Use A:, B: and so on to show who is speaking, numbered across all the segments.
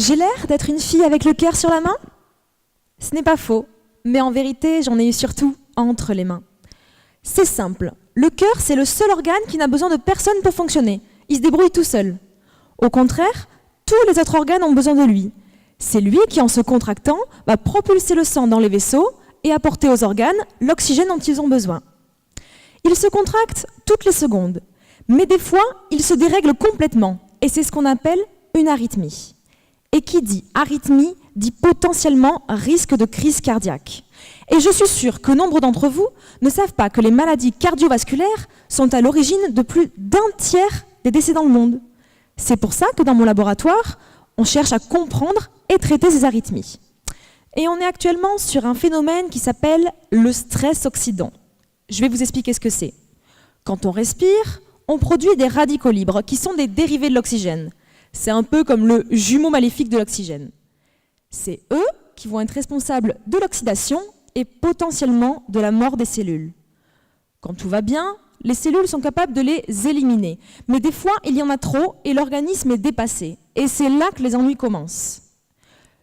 A: J'ai l'air d'être une fille avec le cœur sur la main? Ce n'est pas faux, mais en vérité, j'en ai eu surtout entre les mains. C'est simple, le cœur, c'est le seul organe qui n'a besoin de personne pour fonctionner. Il se débrouille tout seul. Au contraire, tous les autres organes ont besoin de lui. C'est lui qui, en se contractant, va propulser le sang dans les vaisseaux et apporter aux organes l'oxygène dont ils ont besoin. Il se contracte toutes les secondes, mais des fois, il se dérègle complètement, et c'est ce qu'on appelle une arythmie. Et qui dit arythmie dit potentiellement risque de crise cardiaque. Et je suis sûre que nombre d'entre vous ne savent pas que les maladies cardiovasculaires sont à l'origine de plus d'1/3 des décès dans le monde. C'est pour ça que dans mon laboratoire, on cherche à comprendre et traiter ces arythmies. Et on est actuellement sur un phénomène qui s'appelle le stress oxydant. Je vais vous expliquer ce que c'est. Quand on respire, on produit des radicaux libres qui sont des dérivés de l'oxygène. C'est un peu comme le jumeau maléfique de l'oxygène. C'est eux qui vont être responsables de l'oxydation et potentiellement de la mort des cellules. Quand tout va bien, les cellules sont capables de les éliminer. Mais des fois, il y en a trop et l'organisme est dépassé. Et c'est là que les ennuis commencent.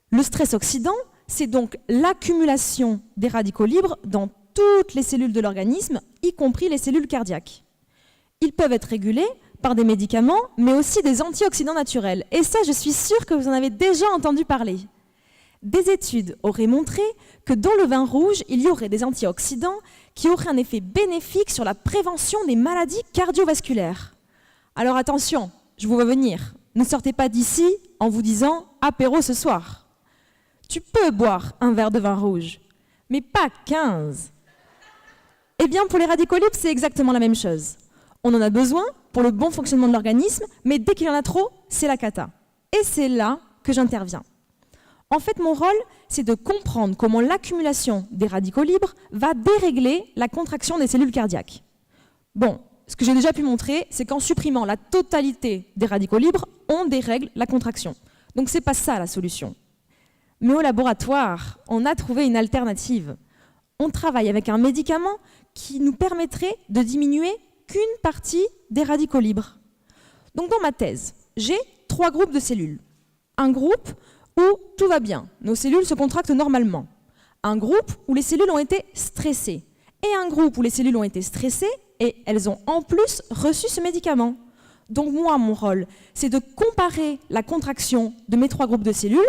A: Le stress oxydant, c'est donc l'accumulation des radicaux libres dans toutes les cellules de l'organisme, y compris les cellules cardiaques. Ils peuvent être régulés par des médicaments, mais aussi des antioxydants naturels. Et ça, je suis sûre que vous en avez déjà entendu parler. Des études auraient montré que dans le vin rouge, il y aurait des antioxydants qui auraient un effet bénéfique sur la prévention des maladies cardiovasculaires. Alors attention, je vous vois venir. Ne sortez pas d'ici en vous disant « apéro ce soir ». Tu peux boire un verre de vin rouge, mais pas 15. Eh bien, pour les radicaux libres, c'est exactement la même chose. On en a besoin pour le bon fonctionnement de l'organisme, mais dès qu'il y en a trop, c'est la cata. Et c'est là que j'interviens. En fait, mon rôle, c'est de comprendre comment l'accumulation des radicaux libres va dérégler la contraction des cellules cardiaques. Bon, ce que j'ai déjà pu montrer, c'est qu'en supprimant la totalité des radicaux libres, on dérègle la contraction. Donc c'est pas ça la solution. Mais au laboratoire, on a trouvé une alternative. On travaille avec un médicament qui nous permettrait de diminuer qu'une partie des radicaux libres. Donc dans ma thèse, j'ai 3 groupes de cellules. Un groupe où tout va bien, nos cellules se contractent normalement. Un groupe où les cellules ont été stressées. Et un groupe où les cellules ont été stressées et elles ont en plus reçu ce médicament. Donc moi, mon rôle, c'est de comparer la contraction de mes 3 groupes de cellules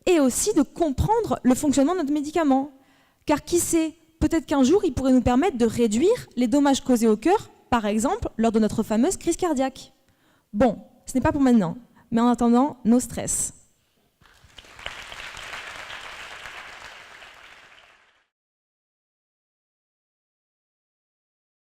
A: et aussi de comprendre le fonctionnement de notre médicament. Car qui sait, peut-être qu'un jour, il pourrait nous permettre de réduire les dommages causés au cœur, par exemple, lors de notre fameuse crise cardiaque. Bon, ce n'est pas pour maintenant, mais en attendant, no stress.